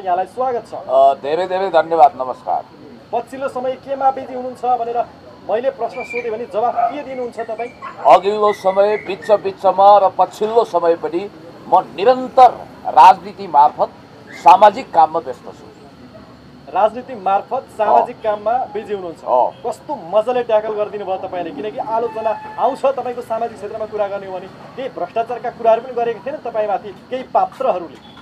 यहाँलाई स्वागत छ। धेरै धेरै धन्यवाद, नमस्कार। पछिल्लो समय केमा बिजी हुनुहुन्छ भनेर मैले प्रश्न सोधेँ भने जवाफ के दिनुहुन्छ तपाईँ? अघिल्लो समय बिचमा र पछिल्लो समय पनि म निरन्तर राजनीति मार्फत सामाजिक काममा व्यस्त छु। राजनीति मार्फत सामाजिक काममा बिजी हुनुहुन्छ। कस्तो मजाले ट्याकल गरिदिनु भयो तपाईँले, किनकि आलोचना आउँछ तपाईँको सामाजिक क्षेत्रमा कुरा गर्ने हो भने केही भ्रष्टाचारका कुराहरू पनि गरेका थिएन तपाईँमाथि केही पात्रहरूले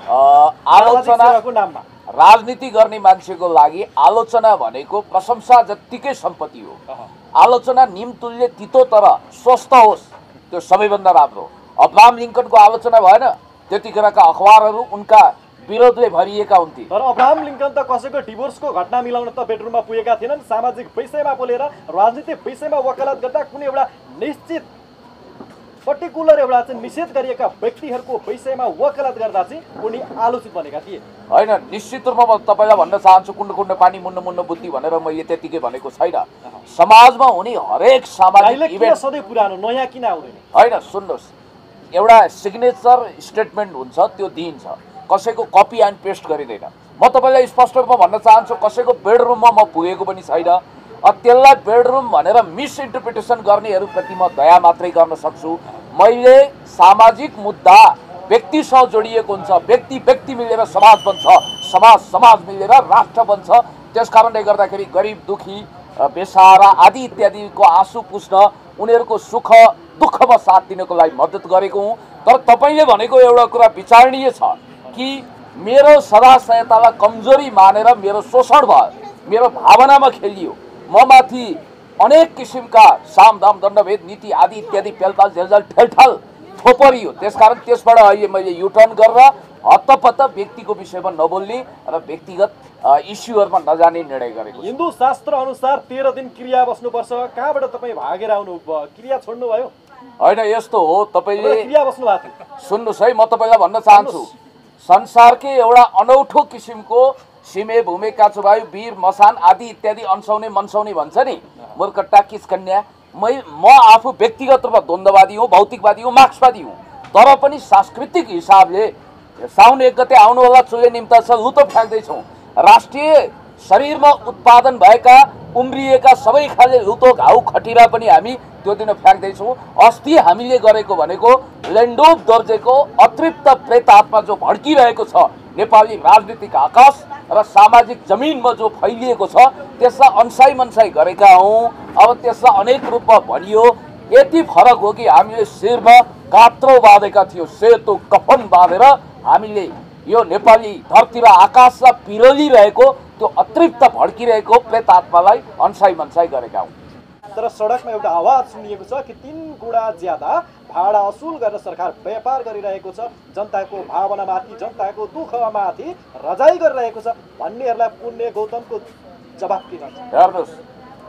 आलोचनाको नाममा। राजनीति गर्ने मान्छेको लागि आलोचना भनेको प्रशंसा जत्तिकै सम्पत्ति हो। आलोचना निमतुल्य तितो तर स्वस्थ होस् त्यो सबैभन्दा राम्रो। अब्राहम लिङ्कनको आलोचना भएन, त्यतिखेरका अखबारहरू उनका विरोधले भरिएका हुन्थे। तर अब्राहम लिङ्कन त कसैको डिभोर्सको घटना मिलाउन त बेडरुममा पुगेका थिएनन्। सामाजिक विषयमा बोलेर राजनीतिक विषयमा वकालत गर्दा कुनै एउटा निश्चित पर्टिकुलर एउटा चाहिँ निषेध गरिएका व्यक्तिहरूको विषयमा वकालत गर्दा चाहिँ उनी आलोचित बनेका थिए। होइन, निश्चित रूपमा म तपाईँलाई भन्न चाहन्छु, कुण्ड कुण्ड पानी मुन्न मुन्न बुद्धि भनेर मैले त्यतिकै भनेको छैन। समाजमा हुने हरेक सामाजिक इभेन्ट सधैँ पुरानो नयाँ किन आउँदैन? होइन, सुन्नुहोस्, एउटा सिग्नेचर स्टेटमेन्ट हुन्छ, त्यो दिइन्छ, कसैको कपी एन्ड पेस्ट गरिँदैन। म तपाईँलाई स्पष्ट रूपमा भन्न चाहन्छु, कसैको बेडरुममा म पुगेको पनि छैन। त्यसलाई बेडरुम भनेर मिसइन्टरप्रिटेसन गर्नेहरूप्रति म दया मात्रै गर्न सक्छु। मैले सामाजिक मुद्दा व्यक्तिसँग जोडिएको हुन्छ, व्यक्ति मिलेर समाज बन्छ, समाज मिलेर राष्ट्र बन्छ। त्यस कारणले गर्दाखेरि गरिब दुखी बेसहारा आदि इत्यादिको आँसु पुस्न, उनीहरूको सुख दुःखमा साथ दिनको लागि मद्दत गरेको हुँ। तर तपाईँले भनेको एउटा कुरा विचारणीय छ कि मेरो सदा सहायतालाई कमजोरी मानेर मेरो शोषण भयो, मेरो भावनामा खेलियो, म माथि अनेक किसिमका सामदाम दण्डभेद नीति आदि इत्यादि पेलपाल झेलझाल ठेलठाल थोपरियो। त्यसकारण त्यसबाट अहिले मैले युटर्न गरेर हत्तपत्त व्यक्तिको विषयमा नबोल्ने र व्यक्तिगत इस्युहरूमा नजाने निर्णय गरेको। हिन्दू शास्त्र अनुसार 13 दिन क्रिया बस्नुपर्छ। कहाँबाट तपाईँ भागेर आउनु, क्रिया छोड्नु भयो? होइन, यस्तो हो, तपाईँले क्रिया बस्नु भएको थियो। सुन्नुहोस् है, म तपाईँलाई भन्न चाहन्छु, संसारकै एउटा अनौठो किसिमको सिमे भूमे काचुवायु वीर मसान आदि इत्यादि अन्साउने मनसाउने भन्छ नि, मूर्खट्टा किचकन्या। म आफू व्यक्तिगत रूपमा द्वन्द्ववादी हुँ, भौतिकवादी हुँ, मार्क्सवादी हुँ। तर पनि सांस्कृतिक हिसाबले साउन 1 गते आउनुहोला चुले निम्ता छ लुतो फ्याँक्दैछौँ। राष्ट्रिय शरीरमा उत्पादन भएका उम्रिएका सबै खाले लुतो घाउ खटिरा पनि हामी त्यो दिन फ्याँक्दैछौँ। अस्ति हामीले गरेको भनेको लेन्डोप दर्जेको अतृप्त प्रेतात्मा जो भड्किरहेको छ नेपाली राजनीतिक आकाश र सामाजिक जमिनमा जो फैलिएको छ त्यसलाई अन्साई मनसाई गरेका हौँ। अब त्यसलाई अनेक रूपमा भनियो। यति फरक हो कि हामीले शिरमा कात्रो बाँधेका थियौँ, सेतो कफन बाँधेर हामीले यो नेपाली धरती र आकाशलाई पिरोलिरहेको त्यो अतृप्त भड्किरहेको प्रेतात्मालाई अन्साई मनसाई गरेका हौँ। तर सडकमा एउटा आवाज सुनिएको छ कि 3 गुणा ज्यादा भाडा असुल गरेर सरकार व्यापार गरिरहेको छ, जनताको भावनामाथि, जनताको दुःखमाथि रजाई गरिरहेको छ भन्नेहरूलाई पुण्य गौतमको जवाफ के गर्छ? हेर्नुहोस्,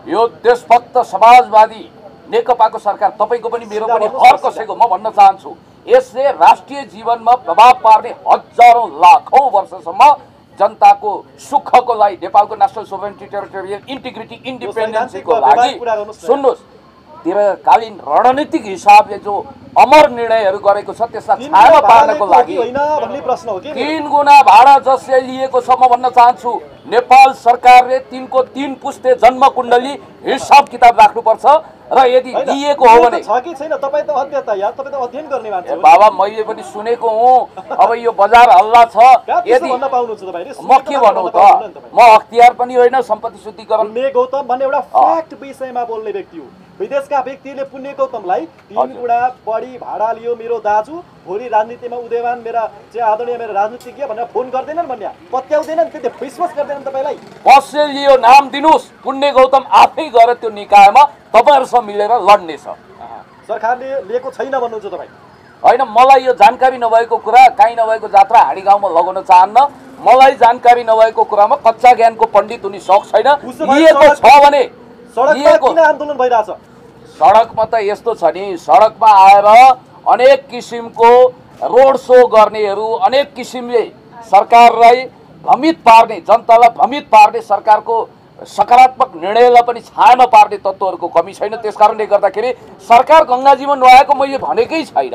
यो देशभक्त समाजवादी नेकपाको सरकार, तपाईँको पनि मेरो पनि हर कसैको म भन्न चाहन्छु, यसले राष्ट्रिय जीवनमा प्रभाव पार्ने हजारौं लाखौं वर्षसम्म जनताको सुखको लागि, नेपालको नेसनल सोभरेनिटी टेरिटोरियल इन्टिग्रिटी इन्डिपेन्डेन्सको लागि सुन्नुहोस्, दीर्घकालीन रणनीतिक हिसाबले जो अमर निर्णयहरू गरेको छ त्यसलाई छाया पार्नको लागि 3 गुणा भाडा जसले लिएको छ। म भन्न चाहन्छु नेपाल सरकारले 3 को 3 पुस्ते जन्म कुण्डली हिसाब किताब राख्नुपर्छ र यदि लिएको हो भने छ कि छैन? तपाईँ त अध्येता यार, तपाईँ त अध्ययन गर्ने मान्छे हो। बाबा मैले पनि सुनेको हुँ। अब यो बजार हल्ला छ, यदि भन्न पाउनुहुन्छ तपाईले? म के भनौँ त, म अख्तियार पनि होइन, सम्पत्ति शुद्धिकरण। पुण्य गौतम भन्ने एउटा फ्याक्ट विषयमा बोल्ने व्यक्ति हो। विदेशका व्यक्तिले पुण्य गौतमलाई 3 गुणा बढी भाडा लियो मेरो दाजु, भोलि राजनीतिमा उदयमान मेरा चाहिँ आदरणीय मेरा राजनीतिज्ञ भनेर फोन गर्दैनन् भन्ने पत्याउँदैनन्, त्यति विश्वास गर्दैनन् तपाईलाई? कसले लियो नाम दिनुहोस्, पुण्य गौतम आफै गएर त्यो निकायमा तपाईहरुसँग मिलेर लड्नेछ। सरकारले लिएको छैन भन्नुहुन्छ तपाई? होइन, मलाई यो जानकारी नभएको कुरा काहीँ नभएको जात्रा हाँडी गाउँमा लगाउन चाहन्न। मलाई जानकारी नभएको कुरामा कच्चा ज्ञानको पण्डित हुने शौक छैन। लिएको छ भने सडकमा किन आन्दोलन भइरहेछ? सडकमा त यस्तो छ नि, सडकमा आएर अनेक किसिमको रोड शो गर्नेहरू, अनेक किसिमले सरकारलाई भ्रमित पार्ने, जनतालाई भ्रमित पार्ने, सरकारको सकारात्मक निर्णयलाई पनि छायामा पार्ने तत्त्वहरूको कमी छैन। त्यसकारणले गर्दाखेरि सरकार गङ्गाजीमा नुहाएको मैले भनेकै छैन,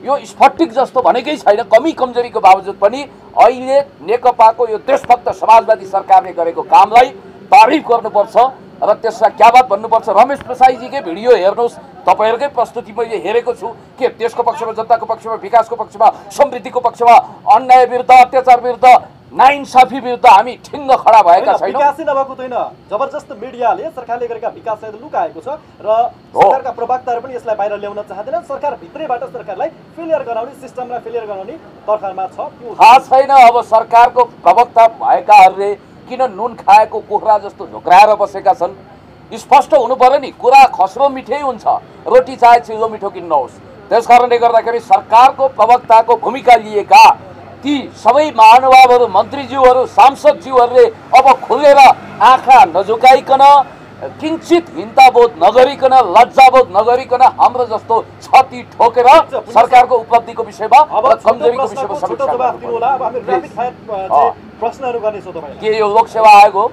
यो स्फटिक जस्तो भनेकै छैन। कमी कमजोरीको बावजुद पनि अहिले नेकपाको यो देशभक्त समाजवादी सरकारले गरेको कामलाई तारिफ गर्नुपर्छ र त्यसलाई क्या बात भन्नुपर्छ। रमेश प्रसाईजीकै भिडियो हेर्नुहोस्, तपाईँहरूकै प्रस्तुति मैले हेरेको छु के देशको पक्षमा, जनताको पक्षमा, विकासको पक्षमा, समृद्धिको पक्षमा, अन्याय विरुद्ध, अत्याचार विरुद्ध, नाइन्साफी विरुद्ध हामी ठिङ्ग खडा भएका छैनौँ। विकासै नभएको छैन, जबरजस्त मिडियाले सरकारले गरेका विकासलाई लुकाएको छ र सरकारका प्रवक्ताहरू पनि यसलाई बाहिर ल्याउन चाहँदैनन्। सरकार भित्रैबाट सरकारलाई फेलियर गराउने, सिस्टमलाई फेलियर गराउने तर्खरमा छ। थाहा छैन अब सरकारको प्रवक्ता भएकाहरूले किन नुन खाएको कुखुरा जस्तो झोक्राएर बसेका छन्। स्पष्ट हुनु पर्यो नि, कुरा खस्रो मिठै हुन्छ, रोटी चाहे चिल्लो मिठो किन्नुहोस्। त्यसकारणले गर्दाखेरि सरकारको प्रवक्ताको भूमिका लिएका ती सबै महानुभावहरू, मन्त्रीज्यूहरू, सांसदज्यूहरूले अब खुलेर आँखा नझुकाइकन, किञ्चित हिंताबोध नगरिकन, लज्जाबोध नगरिकन हाम्रो जस्तो छाती ठोकेर सरकारको उपलब्धिको विषयमा र कमजोरीको विषयमा समीक्षा प्रश्नहरू गर्नेछौँ तपाईलाई। के यो लोकसेवा आयोग हो?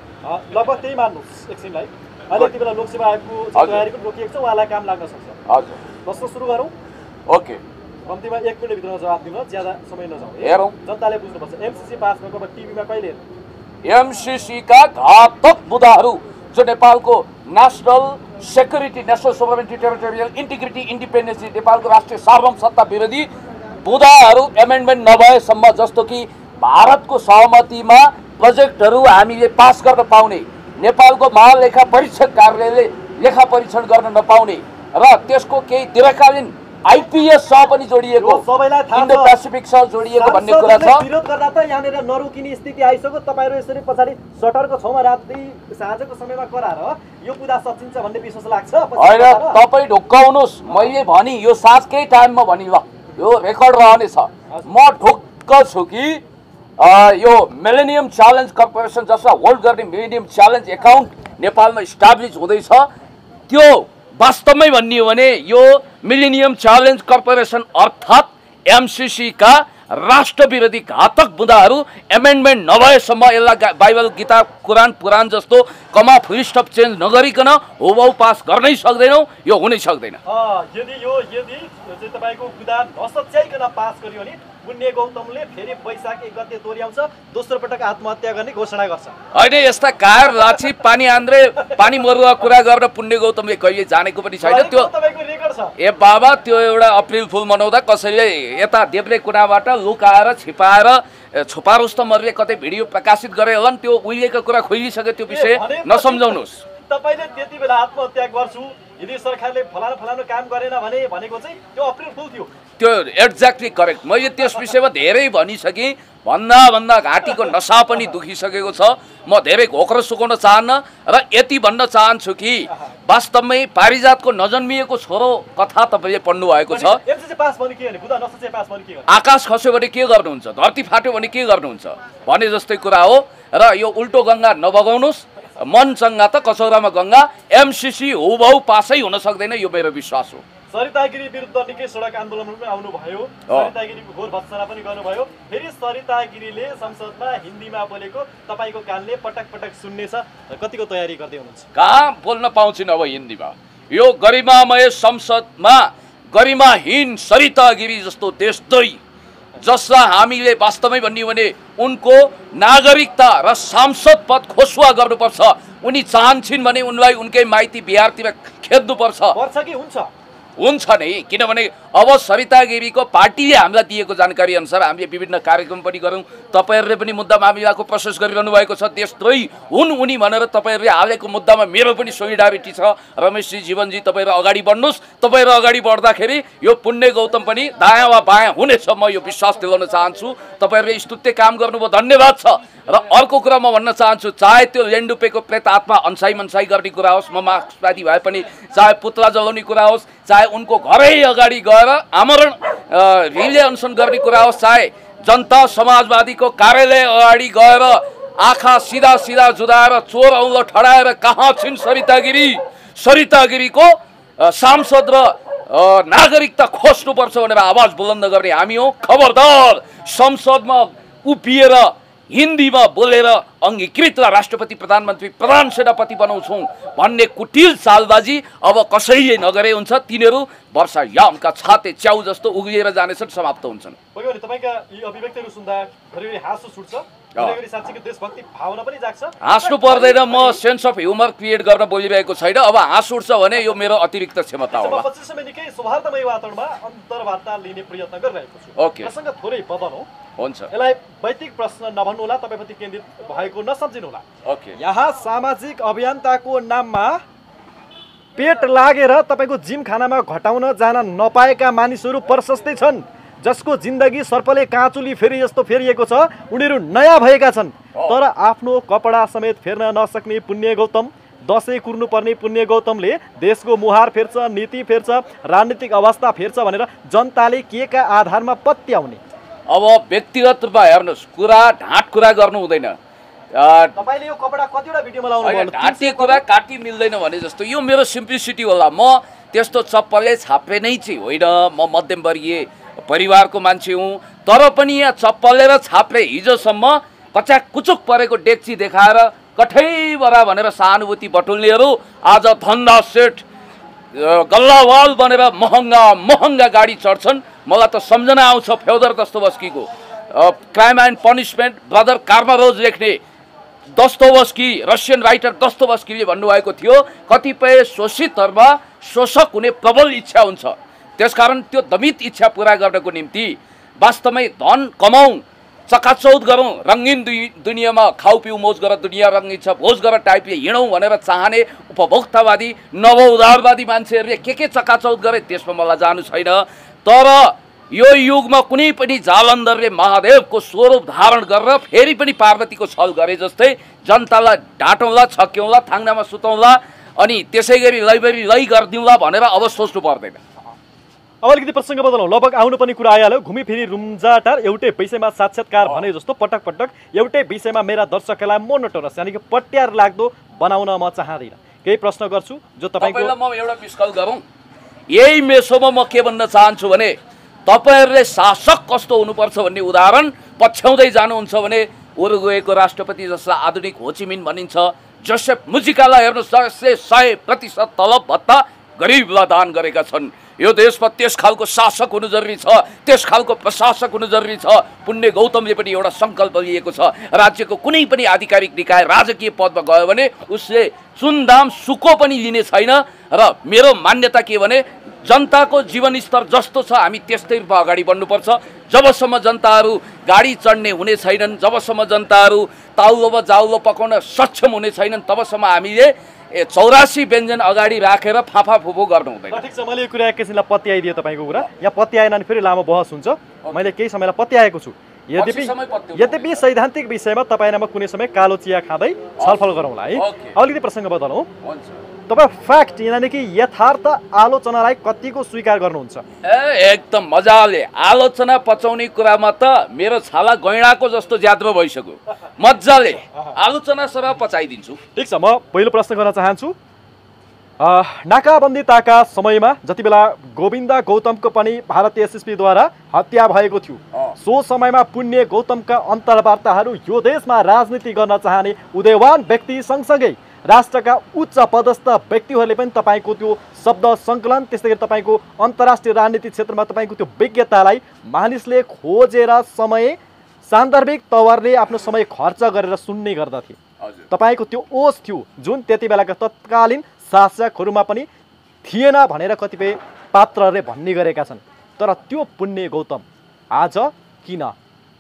लगभग त्यही मान्नुहोस् एकछिनलाई। अहिले यति बेला लोकसेवा आयोगको तयारी पनि रोकिएको छ, उहाँलाई काम लाग्न सक्छ। हजुर, प्रश्न सुरु गरौँ। ओके, कम्तीमा 1 मिनेटभित्रमा जवाब दिनु, ज्यादा समय नजाउँ। हेरौँ, जनताले बुझ्नुपर्छ। एमसीसी पास भएको अब टिभीमा कहिले हेर्नु? एमसीसी का घातक बुदाहरू जो नेपालको national security, national sovereignty, territorial integrity, independence, नेपालको राष्ट्रिय सार्वभौमसत्ता विरोधी बुदाहरू एमेन्डमेन्ट नभएसम्म, जस्तो कि भारतको सहमतिमा प्रोजेक्टहरू हामीले पास गर्न पाउने, नेपालको महालेखा परीक्षक कार्यालयले लेखा परीक्षण गर्न नपाउने र त्यसको केही दीर्घकालीन आइपीएससँग पनि जोडिएको, इन्डो पेसिफिकसँग जोडिएको भन्ने कुरा छ। विरोध गर्दा त यहाँनिर नरोकिने स्थिति आइसक्यो। तपाईँहरू यसरी पछाडि सटरको छेउमा राति साँझको समयमा कराएर यो कुदा सचिन्छ भन्ने विश्वास लाग्छ? होइन, तपाईँ ढुक्काउनुहोस्, मैले भनी यो साँझकै टाइममा भनि ल, यो रेकर्ड रहनेछ। म ढुक्क छु कि यो मिलेनियम च्यालेन्ज कर्पोरेसन जसलाई होल्ड गर्ने मिलेनियम च्यालेन्ज एकाउन्ट नेपालमा इस्टाब्लिस हुँदैछ, त्यो वास्तवमै भन्ने हो भने यो मिलेनियम च्यालेन्ज कर्पोरेसन अर्थात् एमसीसी का राष्ट्र विरोधी घातक बुदाहरू एमेन्डमेन्ट नभएसम्म यसलाई बाइबल, गीता, कुरान, पुराण जस्तो कमा फुल स्टप चेन्ज नगरिकन हुबहु पास गर्नै सक्दैनौँ, यो हुनै सक्दैन। यदि तपाईँको बुदा नसच्याइकन पास गरियो भने पुण्य गौतमले फेरि वैशाख 1 गते दोहोऱ्याउँछ, दोस्रो पटक आत्महत्या गर्ने घोषणा गर्छ। होइन, यस्ता कार लाछी पानी आन्द्रे पानी मरुवा कुरा गरेर पुण्य गौतमले कहिले जानेको पनि छैन। त्यो तपाईँको रेकर्ड छ। ए बाबा, त्यो एउटा अप्रिल फुल मनाउँदा कसैले यता देब्रे कुराबाट लुकाएर छिपाएर छुपा रुस्तमहरूले कतै भिडियो प्रकाशित गरे होला नि, त्यो उहिलेको कुरा खोलिसक्यो, त्यो विषय नसम्झाउनुहोस्। तपाईँले त्यति बेला आत्महत्या गर्छु यदि सरकारले फलानु काम गरेन भने भनेको चाहिँ त्यो अप्रिल फुल थियो। त्यो एक्ज्याक्टली करेक्ट। मैले त्यस विषयमा धेरै भनिसकेँ, भन्दा घाँटीको नसा पनि दुखिसकेको छ। म धेरै घोक्रो सुकाउन चाहन्न र यति भन्न चाहन्छु कि वास्तवमै पारिजातको नजन्मिएको छोरो कथा तपाईँले पढ्नु भएको छ। आकाश खस्यो भने के गर्नुहुन्छ, धरती फाट्यो भने के गर्नुहुन्छ भने जस्तै कुरा हो। र यो उल्टो गङ्गा नबगाउनुहोस्, मन चङ्गा त कसौरामा गङ्गा। एमसीसी हुबहु पासै हुन सक्दैन, यो मेरो विश्वास हो। सरिता गिरी विरुद्ध निकै सडक आन्दोलनमा पनि आउनुभयो, सरिता गिरीको घोर भत्सना पनि गर्नुभयो। फेरि सरिता गिरीले संसदमा हिन्दीमा बोलेको तपाईँको कानले पटक पटक सुन्नेछ, कतिको तयारी गर्दै हुनुहुन्छ? कहाँ बोल्न पाउँछिन् अब हिन्दीमा? यो गरिमामय संसदमा गरिमाहीन सरिता गिरी जस्तो देशद्रोही जसलाई हामीले वास्तवमै भन्ने भने उनको नागरिकता र सांसद पद खोसुवा गर्नुपर्छ, उनी चाहन्छन् भने उनलाई उनकै माइती बिहारतिर खेद्नुपर्छ। पर्छ कि हुन्छ नै, किनभने अब सरिता गिरीको पार्टीले हामीलाई दिएको जानकारी अनुसार हामीले विभिन्न कार्यक्रम पनि गरौँ। तपाईँहरूले पनि मुद्दा मामिलाको प्रोसेस गरिरहनु भएको छ। देशद्रोही हुन् उनी भनेर तपाईँहरूले हालेको मुद्दामा मेरो पनि सोलिडारिटी छ। रमेशजी, जीवनजी, तपाईँहरू अगाडि बढ्नुहोस्। तपाईँहरू अगाडि बढ्दाखेरि यो पुण्य गौतम पनि दायाँ वा बायाँ हुनेछ, म यो विश्वास दिलाउन चाहन्छु। तपाईँहरूले स्तुत्य काम गर्नुभयो, धन्यवाद छ। र अर्को कुरा म भन्न चाहन्छु, चाहे त्यो लेन्डुपेको प्रेत आत्मा अन्साई मनसाई गर्ने कुरा होस्, म मार्क्सवादी भए पनि, चाहे पुतला जलाउने कुरा होस्, चाहे उनको घरै अगाडि गएर आमरण रिले अनसन गर्ने कुरा होस्, चाहे जनता समाजवादीको कार्यालय अगाडि गएर आँखा सिधा सिधा जुदाएर चोर औँलो ठडाएर कहाँ छिन् सरिता गिरी, सरिता गिरीको सांसद र नागरिकता खोज्नुपर्छ भनेर आवाज बुलन्द गर्ने हामी हौँ। खबरदार, संसदमा उभिएर हिन्दीमा बोलेर अङ्गीकृत राष्ट्रपति प्रधानमन्त्री प्रधान सेनापति बनाउँछौँ भन्ने कुटिल चालबाजी अब कसैले नगरे हुन्छ। तिनीहरू वर्षायामका छाते च्याउ जस्तो उगिएर जानेछन्, समाप्त हुन्छन्। तपाईँका यी अभिव्यक्तिहरू सुन्दा घरिघरि हाँसो छुट्छ, घरिघरि साँच्चीको देशभक्ति भावना पनि जाग्छ। हाँस्नु पर्दैन, म सेन्स अफ ह्युमर क्रिएट गर्न बोलिरहेको छैन। अब हाँस उठ्छ भने यो मेरो अतिरिक्त क्षमता हो। पछि समय निकै सौहार्दमय वातावरणमा अन्तर्वार्ता लिने प्रयत्न गरिरहेको छु। ओके, प्रसङ्ग थोरै बदलौँ। हुन्छ, यसलाई वैयक्तिक प्रश्न नभन्नुहोला, तपाईँप्रति केन्द्रित भएको नसम्झिनुहोला। ओके, यहाँ सामाजिक अभियन्ताको नाममा पेट लागेर तपाईँको जिम खानामा घटाउन जान नपाएका मानिसहरू प्रशस्तै छन्, जसको जिन्दगी सर्पले काँचुली फेरि जस्तो फेरिएको छ। उनीहरू नयाँ भएका छन्, तर आफ्नो कपडा समेत फेर्न नसक्ने पुण्य गौतम, दसैँ कुर्नुपर्ने पुण्य गौतमले देशको मुहार फेर्छ, नीति फेर्छ, राजनीतिक अवस्था फेर्छ भनेर जनताले के का आधारमा पत्याउने? अब व्यक्तिगत रूपमा हेर्नुहोस्, कुरा ढाँट कुरा गर्नु हुँदैन। तपाईले यो कपडा कतिवटा भिडियोमा लाउनु भयो? ढाँटे कुरा काटी मिल्दैन भने जस्तो यो मेरो सिम्प्लिसिटी होला। म त्यस्तो चप्पलले छाप्रे नै चाहिँ होइन, म मध्यमवर्गीय परिवारको मान्छे हुँ। तर पनि यहाँ चप्पलले र छाप्रे हिजोसम्म कचाक कुचुक परेको डेक्ची देखाएर कठैबरा भनेर सहानुभूति बटुल्नेहरू आज धन्दा सेट गल्लावाल बनेर महँगा महँगा गाडी चढ्छन्। मलाई त सम्झना आउँछ फ्योदर दस्तोवस्कीको crime and punishment brother Karamazov लेख्ने दस्तोवस्की, रसियन राइटर दस्तोवस्कीले भन्नुभएको थियो, कतिपय शोषितहरूमा शोषक हुने प्रबल इच्छा हुन्छ। त्यसकारण त्यो दमित इच्छा पुरा गर्नको निम्ति वास्तवमै धन कमाउँ, चकाचौध गरौँ, रङ्गीन दुनियाँमा खाउ पिउ मोज गर, दुनियाँ रङ्गीन छ भोज गर टाइपले हिँडौँ भनेर चाहने उपभोक्तावादी नव उदारवादी मान्छेहरूले के चकाचौध गरे त्यसमा मलाई जानु छैन। तर यो युगमा कुनै पनि जालन्धरले महादेवको स्वरूप धारण गरेर फेरि पनि पार्वतीको छल गरे जस्तै जनतालाई ढाँटौँला, छक्यौँला, थाङ्नामा सुतौँला अनि त्यसै गरी लैबरी लै गरिदिउँला भनेर अब सोच्नु पर्दैन। अब अलिकति प्रसङ्ग बदलौँ। लगभग आउनु पनि कुरा आइहाल्यो। घुमिफिरी रुम्जाटार एउटै विषयमा साक्षात्कार भने जस्तो पटक पटक एउटै विषयमा मेरा दर्शकलाई मोनोटोनस यानि कि पट्यार लाग्दो बनाउन म चाहदिनँ। केही प्रश्न गर्छु जो तपाईँको म एउटा मिसकल गरौँ। यही मेसोमा म के भन्न चाहन्छु भने तपाईहरूले शासक कस्तो हुनुपर्छ भन्ने उदाहरण पछ्याउँदै जानुहुन्छ भने उरुग्वेको राष्ट्रपति जसलाई आधुनिक होचिमिन भनिन्छ जोसेफ मुजिकालाई हेर्नुहोस्, 100% तलब भत्ता गरिबलाई दान गरेका छन्। यो देशमा त्यस खालको शासक हुनु जरुरी छ, त्यस खालको प्रशासक हुनु जरुरी छ। पुण्य गौतमले पनि एउटा सङ्कल्प लिएको छ, राज्यको कुनै पनि आधिकारिक निकाय राजकीय पदमा गयो भने उसले सुनदाम सुको पनि लिने छैन। र मेरो मान्यता के भने जनताको जीवनस्तर जस्तो छ हामी त्यस्तै रूपमा अगाडि बढ्नुपर्छ। जबसम्म जनताहरू गाडी चढ्ने हुने छैनन्, जबसम्म जनताहरू ताउलोमा जाउलो पकाउन सक्षम हुने छैनन्, तबसम्म हामीले 84 व्यञ्जन अगाडि राखेर फाफा फुफु गर्नु हुँदैन। ठिक छ, मैले यो कुरा एकैछिनलाई पत्याइदिएँ तपाईँको कुरा। यहाँ पत्याएन भने फेरि लामो बहस हुन्छ। मैले केही समयलाई पत्याएको छु। यद्यपि सैद्धान्तिक विषयमा तपाईँमा कुनै समय कालो चिया खाँदै छलफल गरौँला है। अलिकति प्रसङ्ग बदलौँ। तपाईँ फ्याक्ट यानि कि यथार्थ आलोचनालाई कतिको स्वीकार गर्नुहुन्छ? एकदम मजाले आलोचना पचाउने कुरामा त मेरो छाला गैँडाको जस्तो ज्याद्रो भइसक्यो। मजाले आलोचना सर पचाइदिन्छु। ठिक छ, म पहिलो प्रश्न गर्न चाहन्छु। नाकाबन्दीताका समयमा जति बेला गोविन्द गौतमको पनि भारतीय एसएसपीद्वारा हत्या भएको थियो, सो समयमा पुण्य गौतमका अन्तर्वार्ताहरू यो देशमा राजनीति गर्न चाहने उदयवान व्यक्ति सँगसँगै राष्ट्रका उच्च पदस्थ व्यक्तिहरूले पनि तपाईँको त्यो शब्द सङ्कलन त्यस्तै गरी तपाईँको अन्तर्राष्ट्रिय राजनीतिक क्षेत्रमा तपाईँको त्यो विज्ञतालाई मानिसले खोजेर समय सान्दर्भिक तवरले आफ्नो समय खर्च गरेर सुन्ने गर्दथे। तपाईँको त्यो ओस थियो जुन त्यति बेलाका तत्कालीन शासकहरूमा पनि थिएन भनेर कतिपय पात्रहरूले भन्ने गरेका छन्। तर त्यो पुण्य गौतम आज किन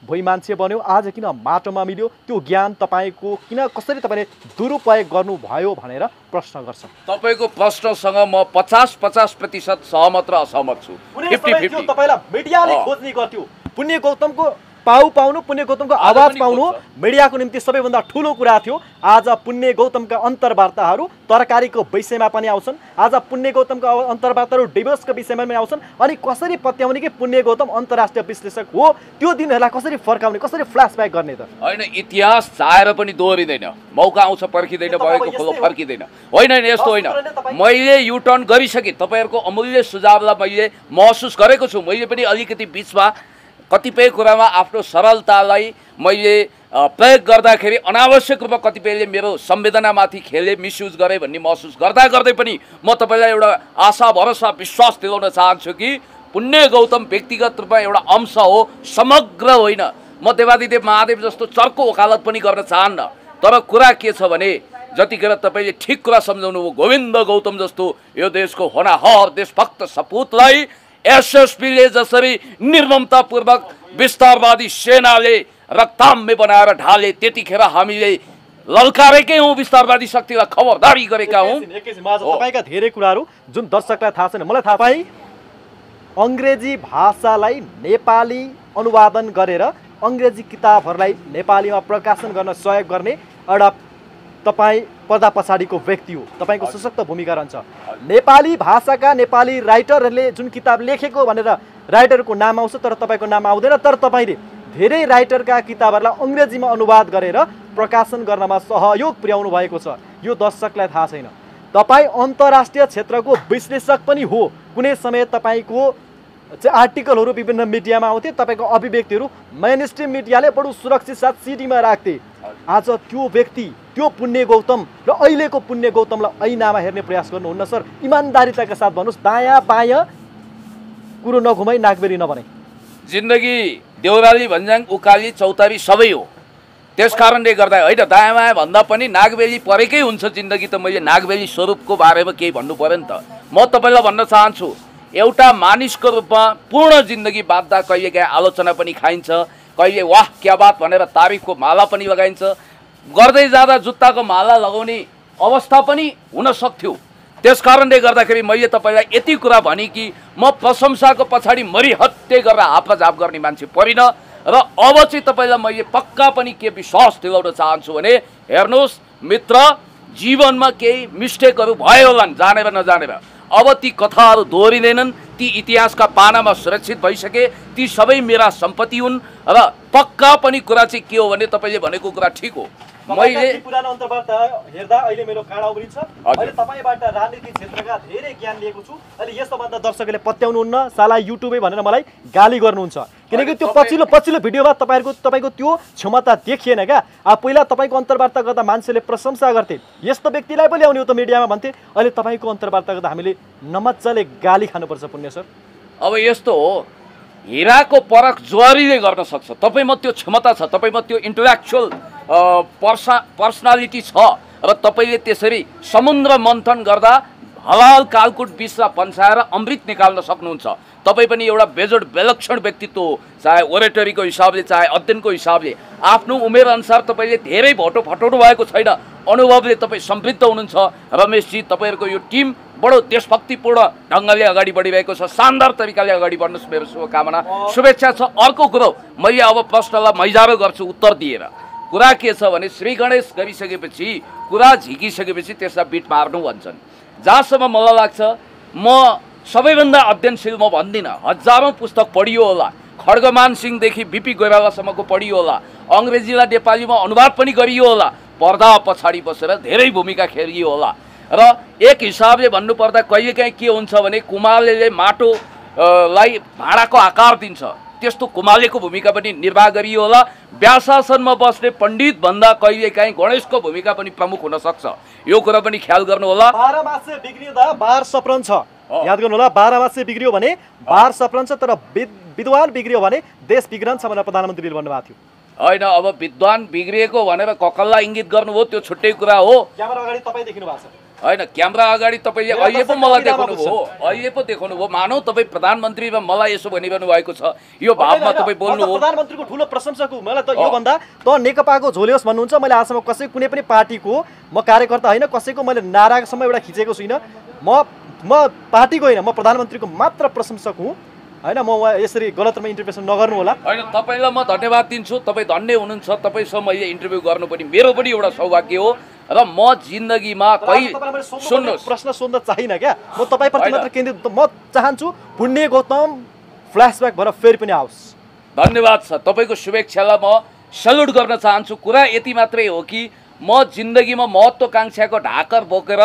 भोइ मान्छे बन्यो, आज किन माटोमा मिल्यो, त्यो ज्ञान तपाईँको किन कसरी तपाईँले दुरुपयोग गर्नुभयो भनेर प्रश्न गर्छ। तपाईँको प्रश्नसँग म 50% सहमत र असहमत छु। 50-50 तपाईँलाई मिडियाले खोज्ने गर्थ्यो। पुण्य गौतमको पाउनु, पुण्य गौतमको आवाज पाउनु मिडियाको निम्ति सबैभन्दा ठुलो कुरा थियो। आज पुण्य गौतमका अन्तर्वार्ताहरू तरकारीको विषयमा पनि आउँछन्, आज पुण्य गौतमका अन्तर्वार्ताहरू डिभोर्सको विषयमा पनि आउँछन्। अनि कसरी पत्याउने कि पुण्य गौतम अन्तर्राष्ट्रिय विश्लेषक हो, त्यो दिनहरूलाई कसरी फर्काउने, कसरी फ्ल्यासब्याक गर्ने त? होइन, इतिहास चाहेर पनि दोहोरिँदैन, मौका आउँछ पर्खिँदैन, भएको खोलो फर्किँदैन। होइन यस्तो होइन, मैले युटर्न गरिसकेँ। तपाईँहरूको अमूल्य सुझावलाई मैले महसुस गरेको छु। मैले पनि अलिकति बिचमा कतिपय कुरामा आफ्नो सरलतालाई मैले प्रयोग गर्दाखेरि अनावश्यक रूपमा कतिपयले मेरो संवेदनामाथि खेले मिसयुज गरे भन्ने महसुस गर्दा गर्दै पनि म तपाईँलाई एउटा आशा भरोसा विश्वास दिलाउन चाहन्छु कि पुण्य गौतम व्यक्तिगत रूपमा एउटा अंश हो, समग्र होइन। म देवादिदेव महादेव जस्तो चर्को वकालत पनि गर्न चाहन्न, तर कुरा के छ भने जतिखेर तपाईँले ठिक कुरा सम्झाउनु हो, गोविन्द गौतम जस्तो यो देशको होनाहर देशभक्त सपुतलाई एसएसपीले जसरी निर्ममतापूर्वक विस्तारवादी सेनाले रक्ताम्य बनाएर ढाले, त्यतिखेर हामीले ललकारेकै हौँ, विस्तारवादी शक्तिलाई खबरदारी गरेका हौँ। तपाईँका धेरै कुराहरू जुन दर्शकलाई थाहा छैन, मलाई थाहा पाएँ अङ्ग्रेजी भाषालाई नेपाली अनुवादन गरेर अङ्ग्रेजी किताबहरूलाई नेपालीमा प्रकाशन गर्न सहयोग गर्ने एउटा तपाईँ पर्दा पछाडिको व्यक्ति हो, तपाईँको सशक्त भूमिका रहन्छ। नेपाली भाषाका नेपाली राइटरहरूले जुन किताब लेखेको भनेर राइटरको नाम आउँछ, तर तपाईँको नाम आउँदैन। तर तपाईँले धेरै राइटरका किताबहरूलाई अङ्ग्रेजीमा अनुवाद गरेर प्रकाशन गर्नमा सहयोग पुर्याउनु भएको छ, यो दर्शकलाई थाहा छैन। तपाईँ अन्तर्राष्ट्रिय क्षेत्रको विश्लेषक पनि हो। कुनै समय तपाईँको आर्टिकलहरू विभिन्न मिडियामा आउँथे, तपाईँको अभिव्यक्तिहरू मेन स्ट्रिम मिडियाले बडो सुरक्षित साथ सिडीमा राख्थे। आज त्यो व्यक्ति, त्यो पुण्य गौतम र अहिलेको पुण्य गौतमलाई ऐनामा हेर्ने प्रयास गर्नुहुन्न सर। इमान्दारिताका साथ भन्नुहोस्, दायाँ बायाँ कुरो नघुमाई नागबेली नबनाई। जिन्दगी देउराली भन्ज्याङ उकाली चौतारी सबै हो, त्यस कारणले गर्दा होइन दायाँ बायाँ भन्दा पनि नागबेली परेकै हुन्छ जिन्दगी। त मैले नागबेली स्वरूपको बारेमा केही भन्नु पर्यो नि त। म तपाईँलाई भन्न चाहन्छु, एउटा मानिसको रूपमा पूर्ण जिन्दगी बाँच्दा कहिलेकाहीँ आलोचना पनि खाइन्छ, कहिले वाह क्या बात भनेर तारिफको माला पनि लगाइन्छ, गर्दै जाँदा जुत्ताको माला लगाउने अवस्था पनि हुन सक्थ्यो। त्यस कारणले गर्दाखेरि मैले तपाईँलाई यति कुरा भने कि म प्रशंसाको पछाडि मरिहत्ते गरेर हापझाप गर्ने मान्छे परिनँ। र अब चाहिँ तपाईँलाई मैले पक्का पनि के विश्वास दिलाउन चाहन्छु भने हेर्नुहोस् मित्र, जीवनमा केही मिस्टेकहरू भयो होला जानेर नजानेर, अब ती कथाहरू दोहोरिँदैनन्, ती इतिहासका पानामा सुरक्षित भइसके, ती सबै मेरा सम्पत्ति हुन्। र पक्का पनि कुरा चाहिँ के हो भने तपाईँले भनेको कुरा ठिक हो। मैले पुरानो अन्तर्वार्ता हेर्दा अहिले मेरो काँडा उम्रिन्छ। अहिले तपाईँबाट राजनीति क्षेत्रका धेरै ज्ञान लिएको छु। अहिले यस्तो भन्दा दर्शकहरूले पत्याउनुहुन्न, साला युट्युबै भनेर मलाई गाली गर्नुहुन्छ, किनकि त्यो पछिल्लो भिडियोमा तपाईँको त्यो क्षमता देखिएन क्या। पहिला तपाईँको अन्तर्वार्ता गर्दा मान्छेले प्रशंसा गर्थे, यस्तो व्यक्तिलाई पो ल्याउने हो त मिडियामा भन्थे। अहिले तपाईँको अन्तर्वार्ता गर्दा हामीले नमज्जाले गाली खानुपर्छ पुण्य सर। अब यस्तो हो, हिराको परख ज्वारीले गर्न सक्छ, तपाईँमा त्यो क्षमता छ, तपाईँमा त्यो इन्टेलेक्चुअल पर्सनालिटी छ, र तपाईँले त्यसरी समुद्र मन्थन गर्दा हलाल कालकुट विषमा पन्साएर अमृत निकाल्न सक्नुहुन्छ। तपाईँ पनि एउटा बेजोड विलक्षण व्यक्तित्व हो, चाहे ओरेटरीको हिसाबले चाहे अध्ययनको हिसाबले। आफ्नो उमेरअनुसार तपाईँले धेरै भोटो फटाउनु भएको छैन, अनुभवले तपाईँ समृद्ध हुनुहुन्छ। रमेशजी, तपाईँहरूको यो टिम बडो देशभक्तिपूर्ण ढङ्गले अगाडि बढिरहेको छ, शानदार तरिकाले अगाडि बढ्नुहोस्, मेरो शुभकामना शुभेच्छा छ। अर्को कुरो मैले अब प्रश्नलाई मैजारो गर्छु उत्तर दिएर। कुरा के छ भने श्री गणेश गरिसकेपछि, कुरा झिकिसकेपछि त्यसलाई बिट मार्नु भन्छन्। जहाँसम्म मलाई लाग्छ, म सबैभन्दा अध्ययनशील म भन्दिनँ, हजारौँ पुस्तक पढियो होला, खड्गमान सिंहदेखि बिपी गोइरालासम्मको पढियो होला, अङ्ग्रेजीलाई नेपालीमा अनुवाद पनि गरियो होला, पर्दा पछाडि बसेर धेरै भूमिका खेलियो होला। र एक हिसाबले भन्नुपर्दा कहिलेकाहीँ के हुन्छ भने कुमालेले माटोलाई भाँडाको आकार दिन्छ, त्यस्तो कुमालेको भूमिका पनि निर्वाह गरियो होला। व्यासासनमा बस्ने पण्डित भन्दा कहिलेकाहीँ गणेशको भूमिका पनि प्रमुख हुन सक्छ, यो कुरा पनि ख्याल गर्नु होला। 12 मासे बिग्रिँदा 12 सप्रन्छ, याद गर्नु होला। 12 मासे बिग्रियो भने 12 सप्रन्छ, तर विद्वान बिग्रियो भने देश बिग्रन्छ भनेर प्रधानमन्त्रीले भन्नुभएको थियो। होइन, अब विद्वान बिग्रिएको भनेर ककल्ला इङ्गित गर्नुभयो, त्यो छुट्टै कुरा हो। क्यामेरा अगाडि तपाईँ देखिनु भएको छ होइन, क्यामेरा अगाडि तपाईँले अहिले पो मलाई देखाउनुभयो, मानौ तपाईँ प्रधानमन्त्रीमा मलाई यसो भनिरहनु भएको छ, यो भावमा तपाईँ बोल्नु हो। प्रधानमन्त्रीको ठुलो प्रशंसक हुँ, मलाई त यो भन्दा त नेकपाको झोलियोस् भन्नुहुन्छ। मैले आजसम्म कसै कुनै पनि पार्टीको म कार्यकर्ता होइन, कसैको मैले नारासम्म एउटा खिचेको छुइनँ। म पार्टीको होइन, म प्रधानमन्त्रीको मात्र प्रशंसक हुँ होइन। म यसरी गलतमा इन्टरप्रेसन नगर्नु होला। होइन, तपाईँलाई म धन्यवाद दिन्छु, तपाईँ धन्य हुनुहुन्छ, तपाईँसँग मैले इन्टरभ्यू गर्नु पनि मेरो पनि एउटा सौभाग्य हो। र म जिन्दगीमा सुन्नुहोस्, प्रश्न सोध्न चाहिनँ क्या, म तपाईँप्रति मात्र केन्द्रित। म चाहन्छु पुण्य गौतम फ्ल्यासब्याक भएर फेरि पनि आओस्। धन्यवाद छ, तपाईँको शुभेच्छालाई म सल्युट गर्न चाहन्छु। कुरा यति मात्रै हो कि म जिन्दगीमा महत्त्वाकांक्षाको ढाकर बोकेर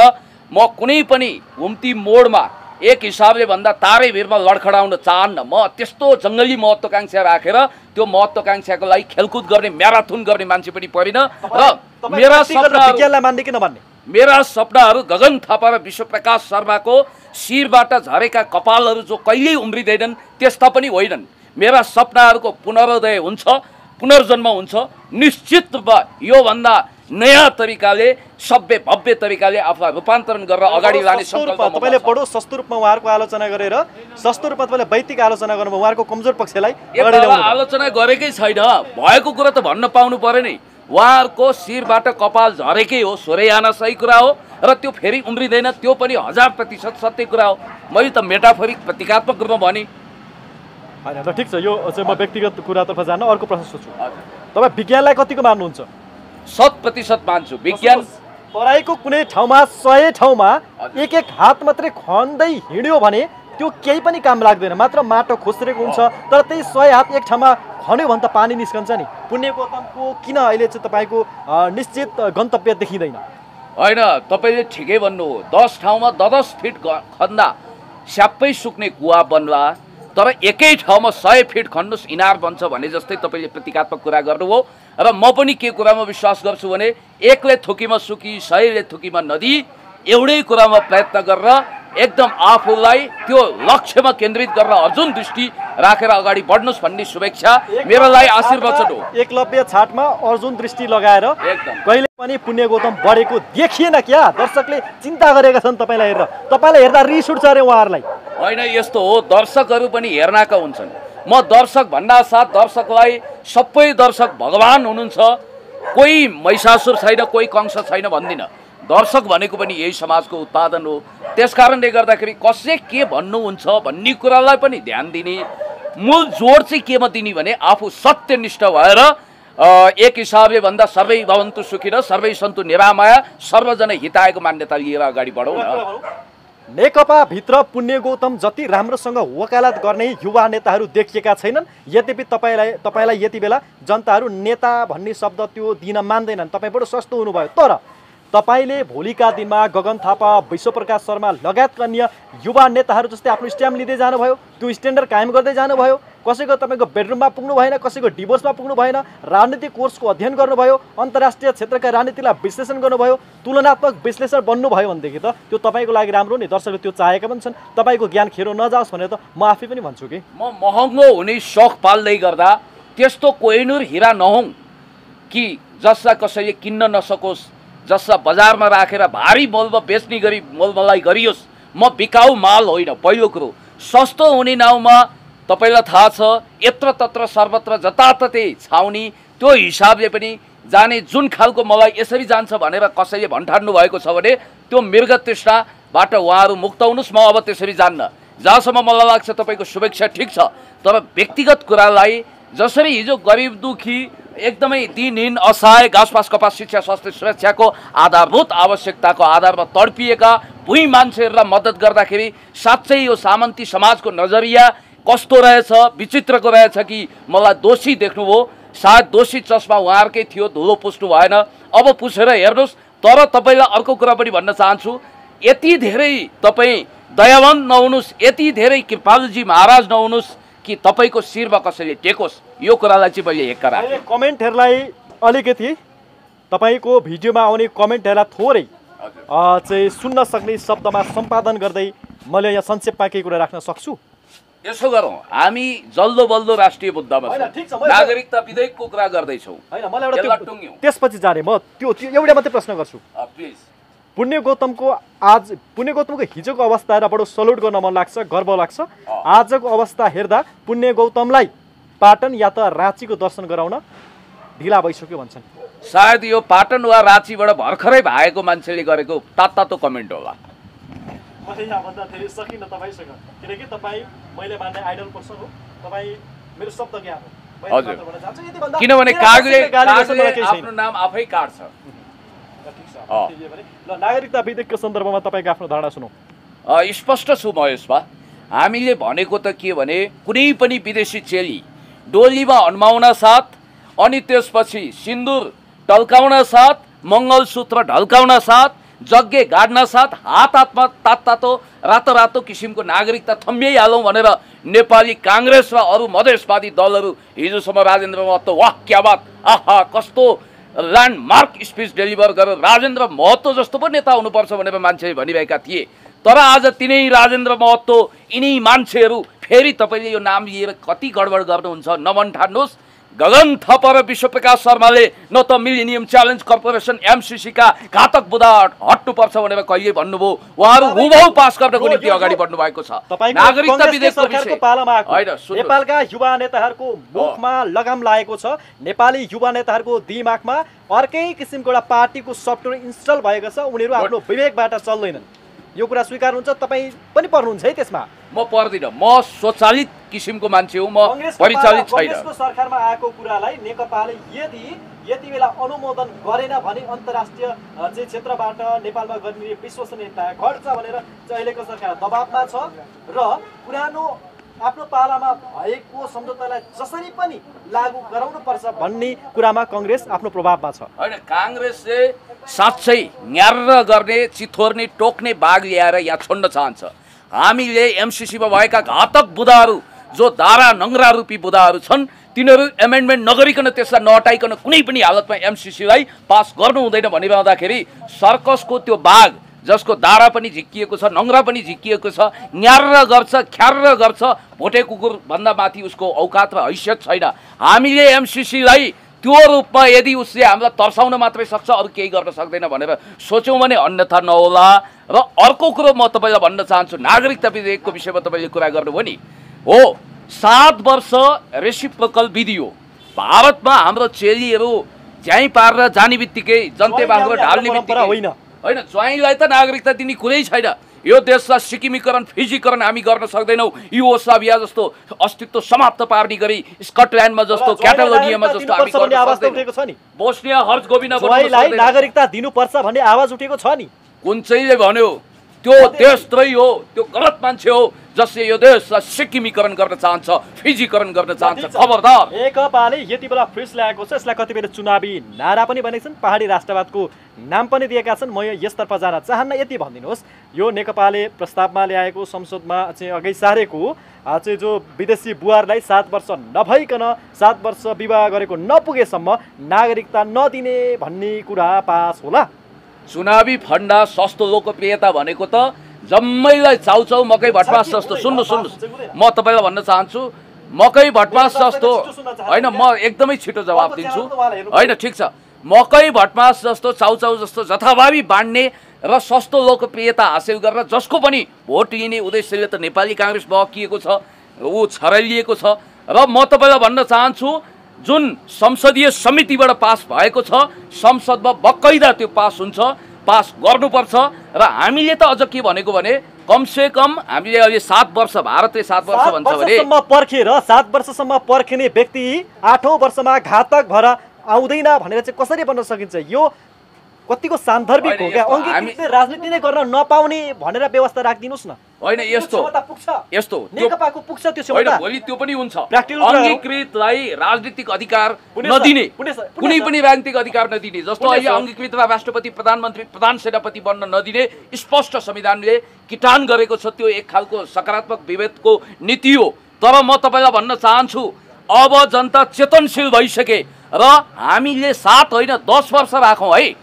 म कुनै पनि घुम्ती मोडमा एक हिसाबले भन्दा तारै भिरमा लडखडाउन चाहन्न। म त्यस्तो जङ्गली महत्त्वकांक्षा राखेर त्यो महत्त्वकांक्षाको लागि खेलकुद गर्ने म्याराथन गर्ने मान्छे पनि परिन र मेरा विज्ञानलाई मान्ने कि नमान्ने? मेरा सपनाहरू गगन थापा र विश्वप्रकाश शर्माको शिरबाट झरेका कपालहरू जो कहिल्यै उम्रिँदैनन् त्यस्ता पनि होइनन्। मेरा सपनाहरूको पुनरोदय हुन्छ, पुनर्जन्म हुन्छ। निश्चित रूपमा योभन्दा नयाँ तरिकाले सभ्य भव्य तरिकाले आफूलाई रूपान्तरण गरेर अगाडि लाने सङ्कल्प। तपाईँले बडो सस्तो रूपमा उहाँहरूको आलोचना गरेर सस्तो रूपमा तपाईँले वैयक्तिक आलोचना गर्नुभयो, उहाँहरूको कमजोर पक्षलाई आलोचना गरेकै छैन। भएको कुरा त भन्न पाउनु पर्यो नि। उहाँहरूको शिरबाट कपाल झरेकै हो, सोरेयाना सही कुरा हो र त्यो फेरि उम्रिँदैन, त्यो पनि 1000% सत्य कुरा हो। मैले त मेटाफोरिक प्रतीकात्मक रूपमा भने होइन। ल ठिक छ, यो चाहिँ म व्यक्तिगत कुरातर्फ जान्न। अर्को प्रश्न सोध्छु, तपाईँ विज्ञानलाई कतिको मान्नुहुन्छ? 100% मान्छु। विज्ञान तराईको कुनै ठाउँमा 100 ठाउँमा एक हात मात्रै खन्दै हिँड्यो भने त्यो केही पनि काम लाग्दैन, मात्र माटो खोस्रेको हुन्छ। तर त्यही 100 हात एक ठाउँमा खन्यो भने त पानी निस्कन्छ नि। पुण्य गौतमको किन अहिले चाहिँ तपाईँको निश्चित गन्तव्य देखिँदैन? होइन, तपाईँले ठिकै भन्नु हो। 10 ठाउँमा 10 फिट खन्दा स्याप्पै सुक्ने कुवा बन्ला, तर एकै ठाउँमा 100 फिट खन्नुस् इनार बन्छ भने जस्तै तपाईँले प्रतीकात्मक कुरा गर्नुभयो। र म पनि के कुरामा विश्वास गर्छु भने एकले थुकीमा सुकी 100ले थुकीमा नदी, एउटै कुरामा प्रयत्न गरेर एकदम आफूलाई त्यो लक्ष्यमा केन्द्रित गरेर अर्जुन दृष्टि राखेर अगाडि बढ्नुस् भन्ने शुभेच्छा मेरो लागि आशीर्वचन हो। एकलव्य छाटमा अर्जुन दृष्टि लगाएर एकदम कहिले पनि पुण्य गौतम बढेको देखिएन क्या? दर्शकले चिन्ता गरेका छन् तपाईँलाई हेरेर। तपाईँलाई हेर्दा रिस उठ्छ अरे उहाँहरूलाई। होइन, यस्तो हो, दर्शकहरू पनि हेर्नका हुन्छन्। म दर्शक भन्दा साथ दर्शकलाई सबै दर्शक भगवान हुनुहुन्छ। कोही महिषासुर छैन, कोही कंस छैन भन्दिनँ। दर्शक भनेको पनि यही समाजको उत्पादन हो। त्यसकारणले गर्दाखेरि कसले के भन्नुहुन्छ भन्ने कुरालाई पनि ध्यान दिने, मूल जोड चाहिँ केमा दिने भने आफू सत्यनिष्ठ भएर एक हिसाबले भन्दा सर्वै भवन्तु सुखिनः सर्वै सन्तु निरामया सर्वजना हितायको मान्यता लिएर अगाडि बढौँ न। नेकपा भित्र पुण्य गौतम जति राम्रोसँग वकालत गर्ने युवा नेताहरू देखिएका छैनन्। यद्यपि तपाईँलाई यति बेला जनताहरू नेता भन्ने शब्द त्यो दिन मान्दैनन्। तपाईँ बडो सस्तो हुनुभयो। तर तपाईँले भोलिका दिनमा गगन थापा, विश्वप्रकाश शर्मा लगायतका अन्य युवा नेताहरू जस्तै आफ्नो स्ट्याम्प लिँदै जानुभयो, त्यो स्ट्यान्डर्ड कायम गर्दै जानुभयो। कसैको तपाईँको बेडरुममा पुग्नु भएन, कसैको डिभोर्समा पुग्नु भएन, राजनीतिक कोर्सको अध्ययन गर्नुभयो, अन्तर्राष्ट्रिय क्षेत्रका राजनीतिलाई विश्लेषण गर्नुभयो, तुलनात्मक विश्लेषण बन्नुभयो भनेदेखि त त्यो तपाईँको लागि राम्रो नि। दर्शकले त्यो चाहेका पनि छन्। तपाईँको ज्ञान खेरो नजाओस् भनेर त म आफै पनि भन्छु कि म महँगो हुने सौख पाल्दै गर्दा त्यस्तो कोहिनुर हिरा नहौँ कि जसलाई कसैले किन्न नसकोस्, जसलाई बजारमा राखेर भारी मोलमा बेच्ने गरी मोलमलाई गरियोस्। म बिकाउ माल होइन। पहिलो कुरो, सस्तो हुने नाउँमा तपाईँलाई थाहा छ यत्र तत्र सर्वत्र जताततै छाउनी, त्यो हिसाबले पनि जाने जुन खालको मलाई यसरी जान्छ भनेर कसैले भन्ठान्नु भएको छ भने त्यो मृग तृष्णाबाट उहाँहरू मुक्त हुनुहोस्। म अब त्यसरी जान्न। जहाँसम्म मलाई लाग्छ तपाईँको शुभेच्छा ठिक छ, तर व्यक्तिगत कुरालाई जसरी हिजो गरिब दुखी एकदमै दिनहीन असहाय घाँसपास कपास शिक्षा स्वास्थ्य सुरक्षाको आधारभूत आवश्यकताको आधारमा तडपिएका भुइँ मान्छेहरूलाई मद्दत गर्दाखेरि साँच्चै यो सामन्ती समाजको नजरिया कस्तो रहेछ, विचित्रको रहेछ कि मलाई दोषी देख्नुभयो। सायद दोषी चस्मा उहाँहरूकै थियो, धुलो पुस्नु भएन। अब पुछेर हेर्नुहोस्। तर तपाईँलाई अर्को कुरा पनि भन्न चाहन्छु, यति धेरै तपाईँ दयावन्त नहुनुहोस्, यति धेरै कृपालुजी महाराज नहुनुहोस् कि तपाईँको शिरमा कसैले टेकोस्। यो कुरालाई चाहिँ मैले हेक्का राखेँ। कमेन्टहरूलाई अलिकति तपाईँको भिडियोमा आउने कमेन्टहरूलाई थोरै चाहिँ सुन्न सक्ने शब्दमा सम्पादन गर्दै मैले यहाँ संक्षेपमा केही कुरा राख्न सक्छु। यसो गरौँ, हामी जल्दो बल्दो राष्ट्रिय मुद्दामा नागरिकता विधेयकको कुरा गर्दैछौँ। त्यसपछि जाने म त्यो एउटा मात्रै प्रश्न गर्छु प्लिज। पुण्य गौतमको हिजोको अवस्था हेर्दा बडो सल्युट गर्न मन लाग्छ, गर्व लाग्छ। आजको अवस्था हेर्दा पुण्य गौतमलाई पाटन या त राँचीको दर्शन गराउन ढिला भइसक्यो भन्छन्। सायद यो पाटन वा राँचीबाट भर्खरै भागेको मान्छेले गरेको तातो कमेन्ट होला। मैले यहाँभन्दा धेरै सकिनँ तपाईँसँग, किनकि तपाईँ मैले मान्ने आइडल पर्सन हो। तपाईँ मेरो शब्द ज्ञान हो। किनभने कागले आफ्नो नाम आफै काट्छ। नागरिकता विधेयकको सन्दर्भमा तपाईँको आफ्नो धारणा सुनौ। स्पष्ट छु म यसमा। हामीले भनेको त के भने कुनै पनि विदेशी चेली डोलीमा हन्माउन साथ अनि त्यसपछि सिन्दुर ढल्काउन साथ, मङ्गलसूत्र ढल्काउन साथ जग्गे गाड्न साथ हात हातमा तातो रातो रातो किसिमको नागरिकता थम्ब्याइहालौँ भनेर नेपाली काङ्ग्रेस र अरू मधेसवादी दलहरू हिजोसम्म राजेन्द्र महतो वाह क्या बात आहा कस्तो ल्यान्डमार्क स्पिच डेलिभर गरेर राजेन्द्र महतो जस्तो पो नेता हुनुपर्छ भनेर मान्छे भनिरहेका थिए। तर आज तिनै राजेन्द्र महतो यिनी मान्छेहरू फेरि तपाईँले यो नाम लिएर कति गडबड गर्नुहुन्छ नमन ठान्नुहोस्। गगन थपा र विश्वप्रकाश शर्माले न त मिलेनियम च्यालेन्ज कर्पोरेसन एमसीसी का घातक बुदा हट्नुपर्छ भनेर कहिले भन्नुभयो, उहाँहरू हुबहु पास गर्नको निम्ति अगाडि बढ्नु भएको छ। नागरिकता विधेयकको विषय नेपालका युवा नेताहरूको मुखमा लगाम लागेको छ, नेपाली युवा नेताहरूको दिमागमा अर्कै किसिमको एउटा पार्टीको सफ्टवेयर इन्स्टल भएको छ, उनीहरू आफ्नो विवेकबाट चल्दैनन्। यो कुरा स्वीकार्नुहुन्छ, तपाईँ पनि पर्नुहुन्छ है त्यसमा? म पर्दिनँ, म स्वचालित किसिमको मान्छे हुँ, म परिचालित छैन। कांग्रेसको सरकारमा आएको कुरालाई नेकपाले यति बेला अनुमोदन गरेन भने अन्तर्राष्ट्रिय क्षेत्रबाट नेपालमा गर्ने विश्वसनीयता घट्छ भनेर अहिलेको सरकार दबावमा छ र पुरानो आफ्नो पालामा भएको सम्झौतालाई जसरी पनि लागू गराउनुपर्छ भन्ने कुरामा कांग्रेस आफ्नो प्रभावमा छ। हैन, कांग्रेसले साँच्चै न्यार्र गर्ने चिथोर्ने टोक्ने बाघ ल्याएर यहाँ छोड्न चाहन्छ। हामीले एमसीसीमा भएका घातक बुदाहरू जो दारा नङ्ग्रा रूपी बुदाहरू छन् तिनीहरू एमेन्डमेन्ट नगरिकन त्यसलाई नहटाइकन कुनै पनि हालतमा एमसीसीलाई पास गर्नु हुँदैन भनिरहँदाखेरि सर्कसको त्यो बाघ जसको दारा पनि झिक्किएको छ नङ्ग्रा पनि झिक्किएको छ न्यार्र गर्छ ख्यार्र गर्छ भोटे कुकुर भन्दा माथि उसको औकात र हैसियत छैन। हामीले एमसीसीलाई त्यो रूपमा यदि उसले हामीलाई तर्साउन मात्रै सक्छ अरू केही गर्न सक्दैन भनेर सोच्यौँ भने अन्यथा नहोला। र अर्को कुरो म तपाईँलाई भन्न चाहन्छु, नागरिकता विधेयकको विषयमा तपाईँले कुरा गर्नुभयो नि, हो 7 वर्ष रेसिप्रोकल विधि हो। भारतमा हाम्रो चेलीहरू झ्याइ पारेर जाने बित्तिकै जनतेबाखुरा ढाल्ने बित्तिकै होइन, ज्वाइँलाई त नागरिकता दिने कुरै छैन। यो देशलाई सिक्किमीकरण फिजीकरण हामी गर्न सक्दैनौँ। युगोस्लाभिया जस्तो अस्तित्व समाप्त पार्ने गरी स्कटल्यान्डमा जस्तो क्याटालोनियामा जस्तो हामी गर्न सक्दैनौँ। बोस्निया हर्जगोभिना नागरिकता दिनुपर्छ भन्ने आवाज उठेको छ नि। कुन चाहिँले भन्यो त्यो देशद्रोही हो, त्यो गलत मान्छे हो जसले यो देशलाई सिक्किमीकरण गर्न चाहन्छ, फिजीकरण गर्न चाहन्छ। खबरदार। नेकपाले यति बेला फ्रिज ल्याएको छ, यसलाई कति बेला चुनावी नारा पनि भनेका छन्, पहाडी राष्ट्रवादको नाम पनि दिएका छन्। म यसतर्फ जान चाहन्न, यति भनिदिनुहोस् यो नेकपाले प्रस्तावमा ल्याएको संसदमा चाहिँ अघि सारेको चाहिँ जो विदेशी बुवाहरूलाई 7 वर्ष नभइकन 7 वर्ष विवाह गरेको नपुगेसम्म नागरिकता नदिने भन्ने कुरा पास होला? चुनावी फन्डा सस्तो लोकप्रियता भनेको त जम्मैलाई चाउचाउ मकै भटमास जस्तो। सुन्नुहोस् म तपाईँलाई भन्न चाहन्छु, मकै भटमास जस्तो होइन, म एकदमै छिटो जवाब दिन्छु होइन, ठिक छ। मकै भटमास जस्तो चाउचाउ जस्तो जथाभावी बाँड्ने र सस्तो लोकप्रियता हासिल गरेर जसको पनि भोट लिने उद्देश्यले त नेपाली काङ्ग्रेस बहकिएको छ, ऊ छराइलिएको छ। र म तपाईँलाई भन्न चाहन्छु जुन संसदीय समितिबाट पास भएको छ संसदमा बकाइदा त्यो पास हुन्छ, पास गर्नुपर्छ। र हामीले त अझ के भनेको भने कमसे कम हामीले अहिले 7 वर्ष भारतले 7 वर्ष भन्छ भने 7 वर्षसम्म पर्खिने व्यक्ति 8औं वर्षमा घातक भएर आउँदैन भनेर चाहिँ कसरी भन्न सकिन्छ? यो कतिको सान्दर्भिक हो क्या? अङ्गीकृतले राजनीति नै गर्न नपाउने भनेर व्यवस्था राखिदिनुस् न। होइन यस्तो नेकपाको पुग्छ त्यो क्षमता, भोलि त्यो पनि हुन्छ। अङ्गीकृतलाई राजनीतिक अधिकार नदिने, कुनै पनि राजनीतिक अधिकार नदिने, जस्तो अहिले अङ्गीकृतलाई राष्ट्रपति प्रधानमन्त्री प्रधान सेनापति बन्न नदिने स्पष्ट संविधानले किटान गरेको छ। त्यो एक खालको सकारात्मक विभेदको नीति हो। तर म तपाईँलाई भन्न चाहन्छु अब जनता चेतनशील भइसके र हामीले 7 होइन 10 वर्ष राखौँ है,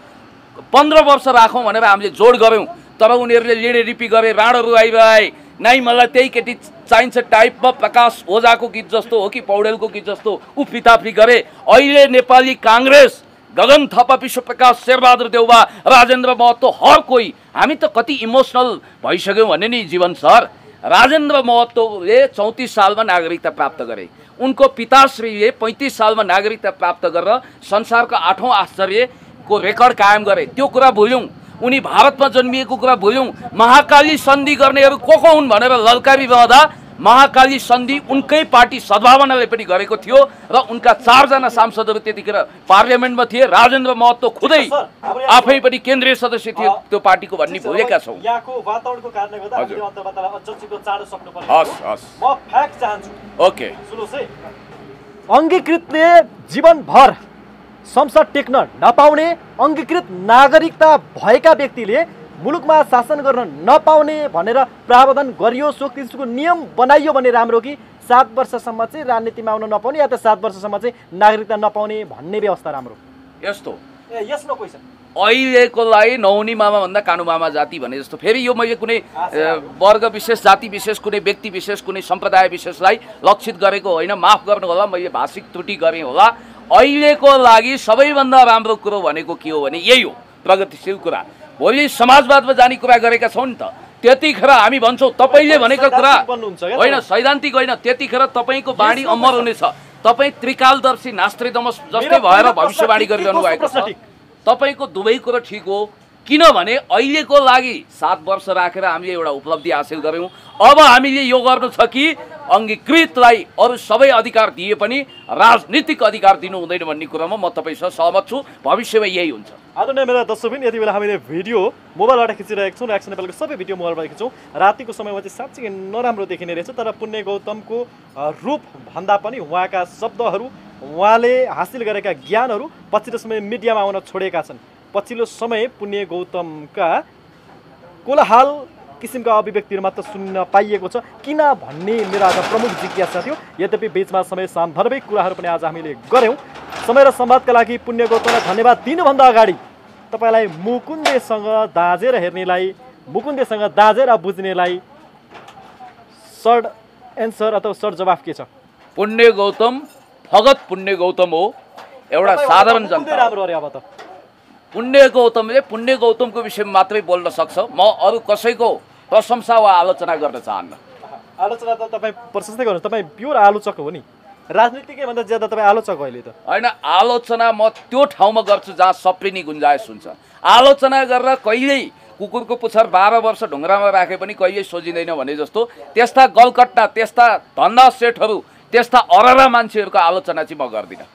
15 वर्ष राखौँ भनेर हामीले जोड गऱ्यौँ। तर उनीहरूले लिडे रिपी गरे, राणो रुवाइरहे, नाइ मलाई त्यही केटी चाहिन्छ टाइपमा प्रकाश ओझाको गीत जस्तो हो कि पौडेलको गीत जस्तो उफ्रिताफ्री गरे। अहिले नेपाली काङ्ग्रेस गगन थापा, विश्वप्रकाश, शेरबहादुर देउवा, राजेन्द्र महतो हर कोही हामी त कति इमोसनल भइसक्यौँ भने नि जीवन सर। राजेन्द्र महतोले 34 सालमा नागरिकता प्राप्त गरे, उनको पिताश्रीले 35 सालमा नागरिकता प्राप्त गरेर संसारको 8औं आश्चर्यको रेकर्ड कायम गरे। त्यो कुरा भुल्यौँ, उनी भारतमा जन्मिएको कुरा भुल्यौँ। महाकाली सन्धि गर्नेहरू को हुन् भनेर ललकारिरहँदा महाकाली सन्धि उनकै पार्टी सद्भावनाले पनि गरेको थियो र उनका 4 जना सांसदहरू त्यतिखेर पार्लियामेन्टमा थिए। राजेन्द्र महतो खुदै आफै पनि केन्द्रीय सदस्य थियो त्यो पार्टीको भन्ने भुलेका छौँ। यहाँको वातावरणको कारणले गर्दा हामीले अन्तर्वार्तालाई अझ छिटो चाँडो सक्नु पर्छ। हस् म फ्याक्ट चाहन्छु। ओके, सुन्नुहोस् है, अङ्गीकृतले जीवनभर संसद टेक्न नपाउने, अङ्गीकृत नागरिकता भएका व्यक्तिले मुलुकमा शासन गर्न नपाउने भनेर प्रावधान गरियो, सो किसिमको नियम बनाइयो भने राम्रो कि 7 वर्षसम्म चाहिँ राजनीतिमा आउन नपाउने या त 7 वर्षसम्म चाहिँ नागरिकता नपाउने भन्ने व्यवस्था राम्रो? यस्तो यस नो क्वेसन। अहिलेको लागि नहुनी मामा भन्दा कानु मामा जाति भने जस्तो, फेरि यो मैले कुनै वर्ग विशेष, जाति विशेष, कुनै व्यक्ति विशेष, कुनै सम्प्रदाय विशेषलाई लक्षित गरेको होइन, माफ गर्नु होला, मैले भाषिक त्रुटि गरेँ होला। अहिलेको लागि सबैभन्दा राम्रो कुरो भनेको के हो भने यही हो, प्रगतिशील कुरा। भोलि समाजवादमा जाने कुरा गरेका छौँ नि त, त्यतिखेर हामी भन्छौँ तपाईँले भनेको कुरा होइन, सैद्धान्तिक होइन, त्यतिखेर तपाईँको बाणी अमर हुनेछ। तपाईँ त्रिकालदर्शी नास्त्रेदमस जस्तै भएर भविष्यवाणी गरिरहनु भएको छ। तपाईँको दुवै कुरो ठिक हो, किनभने अहिलेको लागि 7 वर्ष राखेर हामीले एउटा उपलब्धि हासिल गऱ्यौँ। अब हामीले यो गर्नु छ कि अङ्गीकृतलाई अरू सबै अधिकार दिए पनि राजनीतिक अधिकार दिनु हुँदैन भन्ने कुरामा म तपाईँसँग सहमत छु। भविष्यमा यही हुन्छ। आदरणीय मेरा दर्शकबिन, यति बेला हामीले भिडियो मोबाइलबाट खिचिरहेको छौँ र एक्सन नेपालको सबै भिडियो मोबाइलबाट खिच्छौँ। रातिको समयमा चाहिँ साँच्चै नराम्रो देखिने रहेछ, तर पुण्य गौतमको रूप भन्दा पनि उहाँका शब्दहरू, उहाँले हासिल गरेका ज्ञानहरू पछिल्लो समय मिडियामा आउन छोडेका छन्। पछिल्लो समय पुण्य गौतमका कोलाहाल किसिमका अभिव्यक्तिहरू मात्र सुन्न पाइएको छ, किन भन्ने मेरो आज प्रमुख जिज्ञासा थियो। यद्यपि बिचमा समय सान्दर्भिक कुराहरू पनि आज हामीले गऱ्यौँ। समय र संवादका लागि पुण्य गौतमलाई धन्यवाद दिनुभन्दा अगाडि तपाईँलाई मुकुन्देसँग दाँजेर हेर्नेलाई, मुकुन्देसँग दाँजेर बुझ्नेलाई सर्ट एन्सर अथवा सर्ट जवाफ के छ? पुण्य गौतम फगत पुण्य गौतम हो, एउटा साधारण जनता। राम्रो अरे अब त पुण्य गौतमले पुण्य गौतमको विषयमा मात्रै बोल्न सक्छ। म अरू कसैको प्रशंसा वा आलोचना गर्न चाहन्न। आलोचना त तपाईँ प्रशस्तै गर्नु, तपाईँ प्योर आलोचक हो नि, राजनीतिकै भन्दा ज्यादा तपाईँ आलोचक अहिले त होइन। आलोचना म त्यो ठाउँमा गर्छु जहाँ सप्रिने गुन्जाइस हुन्छ। आलोचना गरेर कहिल्यै कुकुरको पुच्छर 12 वर्ष ढुङ्गामा राखे पनि कहिल्यै सोझिँदैन भने जस्तो त्यस्ता गलकट्टा, त्यस्ता धन्दा सेठहरू, त्यस्ता अररा मान्छेहरूको आलोचना चाहिँ म गर्दिनँ।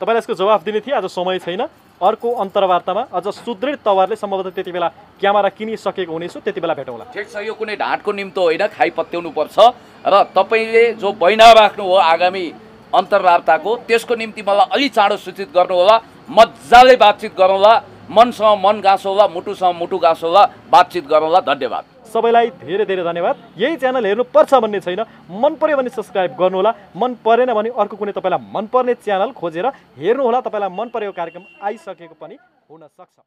तपाईँलाई यसको जवाफ दिने थिएँ, आज समय छैन। अर्को अन्तर्वार्तामा अझ सुदृढ तवरले सम्भवतः त्यति बेला क्यामेरा किनिसकेको हुनेछु, त्यति बेला भेटौँला। ठिक छ, यो कुनै ढाँटको निम्तो होइन, खाइ पत्याउनु पर्छ। र तपाईँले जो बैना राख्नु हो आगामी अन्तर्वार्ताको, त्यसको निम्ति मलाई अलि चाँडो सूचित गर्नु होला। मजाले बातचित गरौँला, मनसँग मन गाँसौँला, मुटुसँग मुटु गाँसौँला, बातचित गरौँला। धन्यवाद सबैलाई, धेरै धेरै धन्यवाद। यही च्यानल हेर्नुपर्छ भन्ने छैन, मन पर्यो भने सब्सक्राइब गर्नुहोला, मन परेन भने अर्को कुनै तपाईँलाई मनपर्ने च्यानल खोजेर हेर्नुहोला। तपाईँलाई मन परेको कार्यक्रम आइसकेको पनि हुनसक्छ।